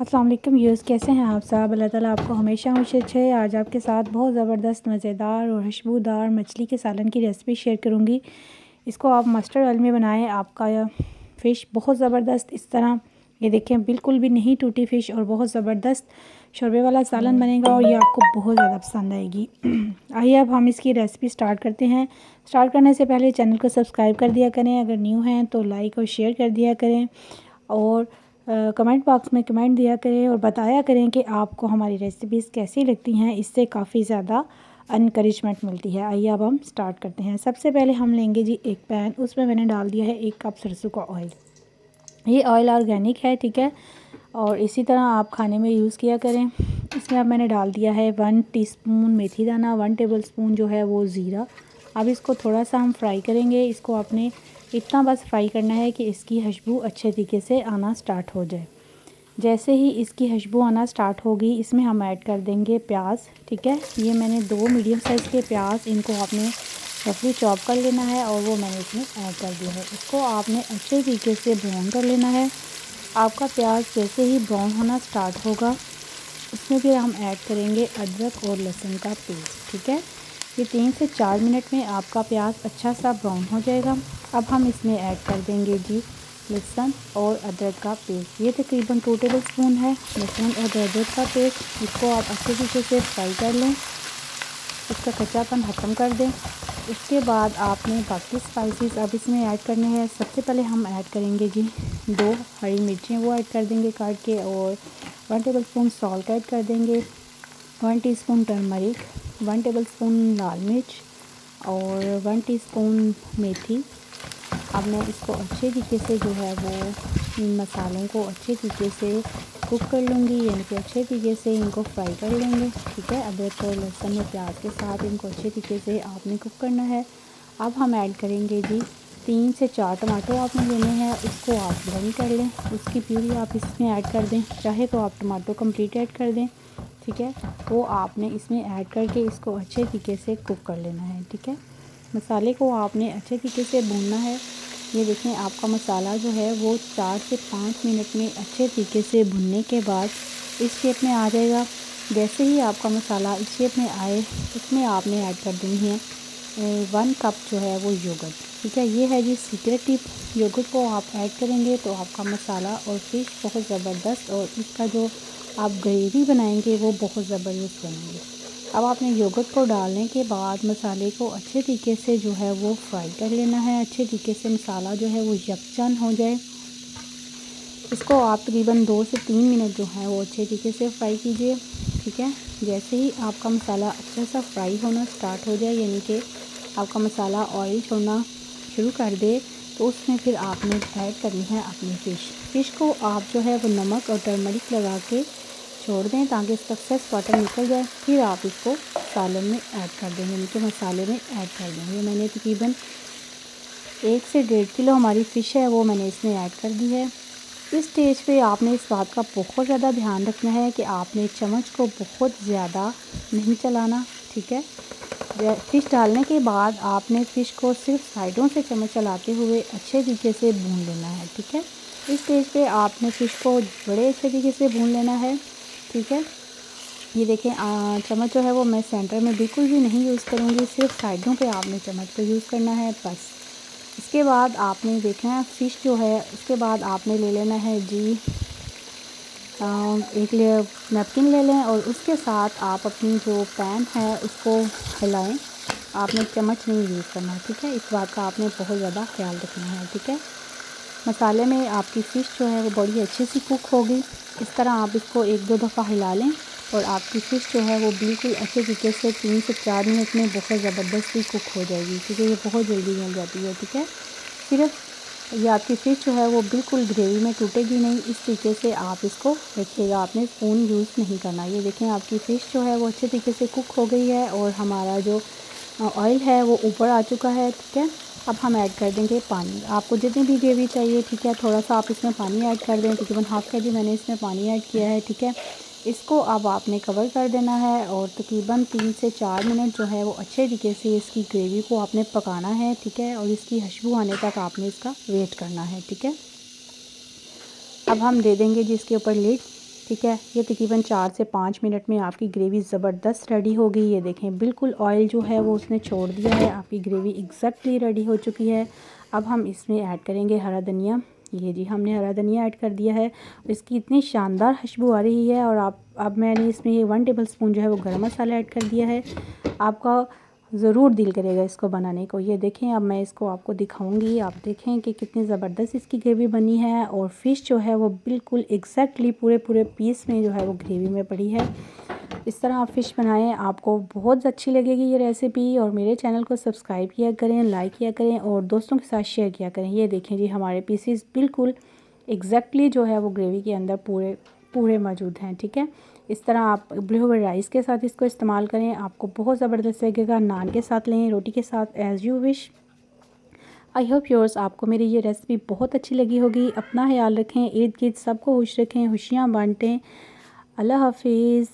अस्सलाम वालेकुम व्यूअर्स, कैसे हैं आप सब। अल्लाह ताला आपको हमेशा खुश रखे। आज आपके साथ बहुत ज़बरदस्त मज़ेदार और खुशबूदार मछली के सालन की रेसिपी शेयर करूंगी। इसको आप मस्टर्ड ऑयल में बनाएं, आपका यह फ़िश बहुत ज़बरदस्त इस तरह ये देखें बिल्कुल भी नहीं टूटी फ़िश और बहुत ज़बरदस्त शोरबे वाला सालन बनेगा और ये आपको बहुत ज़्यादा पसंद आएगी। आइए अब हम इसकी रेसिपी स्टार्ट करते हैं। स्टार्ट करने से पहले चैनल को सब्सक्राइब कर दिया करें, अगर न्यू हैं तो लाइक और शेयर कर दिया करें और कमेंट बॉक्स में कमेंट दिया करें और बताया करें कि आपको हमारी रेसिपीज़ कैसी लगती हैं। इससे काफ़ी ज़्यादा इनकरेजमेंट मिलती है। आइए अब हम स्टार्ट करते हैं। सबसे पहले हम लेंगे जी एक पैन, उसमें मैंने डाल दिया है 1 कप सरसों का ऑयल। ये ऑयल ऑर्गेनिक है, ठीक है, और इसी तरह आप खाने में यूज़ किया करें। इसमें अब मैंने डाल दिया है 1 टीस्पून मेथी दाना, 1 टेबलस्पून जो है वो ज़ीरा। अब इसको थोड़ा सा हम फ्राई करेंगे। इसको आपने इतना बस फ्राई करना है कि इसकी खुशबू अच्छे तरीके से आना स्टार्ट हो जाए। जैसे ही इसकी खुशबू आना स्टार्ट होगी, इसमें हम ऐड कर देंगे प्याज, ठीक है। ये मैंने 2 मीडियम साइज़ के प्याज, इनको आपने रफली चॉप कर लेना है और वो मैंने इसमें ऐड कर दिया है। इसको आपने अच्छे तरीके से ब्राउन कर लेना है। आपका प्याज जैसे ही ब्राउन होना स्टार्ट होगा, इसमें फिर हम ऐड करेंगे अदरक और लहसुन का पेस्ट, ठीक है। ये 3 से 4 मिनट में आपका प्याज अच्छा सा ब्राउन हो जाएगा। अब हम इसमें ऐड कर देंगे जी लहसुन और अदरक का पेस्ट। ये तकरीबन 2 टेबलस्पून है लहसुन और अदरक का पेस्ट। इसको आप अच्छे तरीके से फ्राई कर लें, इसका कच्चापन ख़त्म कर दें। उसके बाद आपने बाकी स्पाइसेस अब इसमें ऐड करने हैं। सबसे पहले हम ऐड करेंगे जी 2 हरी मिर्चें, वो ऐड कर देंगे काट के, और 1 टेबलस्पून सॉल्ट ऐड कर देंगे, 1 टीस्पून टर्मरिक, 1 टेबलस्पून लाल मिर्च और 1 टीस्पून मेथी। अब मैं इसको अच्छे तरीके से जो है वो इन मसालों को अच्छे तरीके से कुक कर लूँगी, यानी कि अच्छे तरीके से इनको फ्राई कर लेंगे, ठीक है। अदरक और लहसुन और प्याज के साथ इनको अच्छे तरीके से आपने कुक करना है। अब हम ऐड करेंगे जी 3 से 4 टमाटो आपने लेने हैं, उसको आप ब्लेंड कर लें, उसकी प्यूरी आप इसमें ऐड कर दें। चाहे तो आप टमाटो कंप्लीट ऐड कर दें, ठीक है, वो आपने इसमें ऐड करके इसको अच्छे तरीके से कुक कर लेना है, ठीक है। मसाले को आपने अच्छे तरीके से भूनना है। ये देखें आपका मसाला जो है वो 4 से 5 मिनट में अच्छे तरीके से भुनने के बाद इस शेप में आ जाएगा। जैसे ही आपका मसाला इस शेप में आए, इसमें आपने ऐड कर देनी है 1 कप जो है वो योगर्ट, ठीक है। ये है जी सीक्रेट टिप। योगर्ट को आप ऐड करेंगे तो आपका मसाला और फ़िश बहुत ज़बरदस्त और इसका जो आप ग्रेवी बनाएंगे वो बहुत ज़बरदस्त बनेंगे। अब आपने योगर्ट को डालने के बाद मसाले को अच्छे तरीके से जो है वो फ्राई कर लेना है। अच्छे तरीके से मसाला जो है वो यकजान हो जाए। इसको आप तकरीबन 2 से 3 मिनट जो है वो अच्छे तरीके से फ्राई कीजिए, ठीक है। जैसे ही आपका मसाला अच्छा सा फ्राई होना स्टार्ट हो जाए, यानी कि आपका मसाला ऑयल छोड़ना शुरू कर दे, तो उसमें फिर आपने ऐड करनी है अपनी फ़िश को आप जो है वो नमक और टर्मरिक लगा के छोड़ दें ताकि इसका एक्सेस वाटर निकल जाए। फिर आप इसको सालन में ऐड कर देंगे, यानी कि मसाले में ऐड कर देंगे। मैंने तकरीबन 1 से 1.5 किलो हमारी फ़िश है वो मैंने इसमें ऐड कर दी है। इस स्टेज पे आपने इस बात का बहुत ज़्यादा ध्यान रखना है कि आपने चम्मच को बहुत ज़्यादा नहीं चलाना, ठीक है। फ़िश डालने के बाद आपने फ़िश को सिर्फ साइडों से चम्मच चलाते हुए अच्छे तरीके से भून लेना है, ठीक है। इस स्टेज पे आपने फ़िश को बड़े अच्छे तरीके से भून लेना है, ठीक है। ये देखें चम्मच जो है वो मैं सेंटर में बिल्कुल भी नहीं यूज़ करूँगी, सिर्फ साइडों पे आपने चम्मच को यूज़ करना है बस। इसके बाद आपने देखना है फ़िश जो है, उसके बाद आपने ले लेना है जी एक लेयर नैपकिन ले लें और उसके साथ आप अपनी जो पैन है उसको हिलाएं। आपने चम्मच नहीं यूज़ करना, ठीक है। इस बात का आपने बहुत ज़्यादा ख्याल रखना है, ठीक है। मसाले में आपकी फ़िश जो है वो बड़ी अच्छी सी कुक होगी। इस तरह आप इसको 1-2 दफ़ा हिला लें और आपकी फ़िश जो है वो बिल्कुल अच्छे तरीके से 3 से 4 मिनट में बहुत ज़बरदस्ती कुक हो जाएगी, क्योंकि ये बहुत जल्दी मिल जाती है, ठीक है। सिर्फ ये आपकी फ़िश जो है वो बिल्कुल ग्रेवी में टूटेगी नहीं, इस तरीके से आप इसको रखिएगा। आपने स्पून यूज़ नहीं करना। ये देखें आपकी फ़िश जो है वो अच्छे तरीके से कुक हो गई है और हमारा जो ऑयल है वो ऊपर आ चुका है, ठीक है। अब हम ऐड कर देंगे पानी। आपको जितनी भी ग्रेवी चाहिए, ठीक है, थोड़ा सा आप इसमें पानी ऐड कर दें। तकरीबन हाफ़ के जी मैंने इसमें पानी ऐड किया है, ठीक है। इसको अब आपने कवर कर देना है और तकरीबन 3 से 4 मिनट जो है वो अच्छे तरीके से इसकी ग्रेवी को आपने पकाना है, ठीक है, और इसकी खुशबू आने तक आपने इसका वेट करना है, ठीक है। अब हम दे देंगे जी इसके ऊपर लिड, ठीक है। ये तकरीबन 4 से 5 मिनट में आपकी ग्रेवी ज़बरदस्त रेडी हो गई। ये देखें बिल्कुल ऑयल जो है वो उसने छोड़ दिया है, आपकी ग्रेवी एग्जैक्टली रेडी हो चुकी है। अब हम इसमें ऐड करेंगे हरा धनिया। ये जी हमने हरा धनिया ऐड कर दिया है। इसकी इतनी शानदार खुशबू आ रही है। और अब मैंने इसमें ये 1 टेबलस्पून जो है वो गरम मसाला ऐड कर दिया है। आपका ज़रूर दिल करेगा इसको बनाने को। ये देखें अब मैं इसको आपको दिखाऊंगी। आप देखें कि कितनी ज़बरदस्त इसकी ग्रेवी बनी है। और फ़िश जो है वो बिल्कुल एग्जैक्टली पूरे पीस में जो है वो ग्रेवी में पड़ी है। इस तरह आप फ़िश बनाएं, आपको बहुत अच्छी लगेगी ये रेसिपी। और मेरे चैनल को सब्सक्राइब किया करें, लाइक किया करें और दोस्तों के साथ शेयर किया करें। ये देखें जी हमारे पीसीस बिल्कुल एग्जैक्टली जो है वो ग्रेवी के अंदर पूरे मौजूद हैं। ठीक है, इस तरह आप उबले हुए राइस के साथ इसको इस्तेमाल करें, आपको बहुत ज़बरदस्त लगेगा। नान के साथ लें, रोटी के साथ, as you wish. I hope yours आपको मेरी ये रेसिपी बहुत अच्छी लगी होगी। अपना ख्याल रखें, ईद गिर्द सबको खुश रखें, खुशियाँ बांटें। अल्लाह हाफिज़।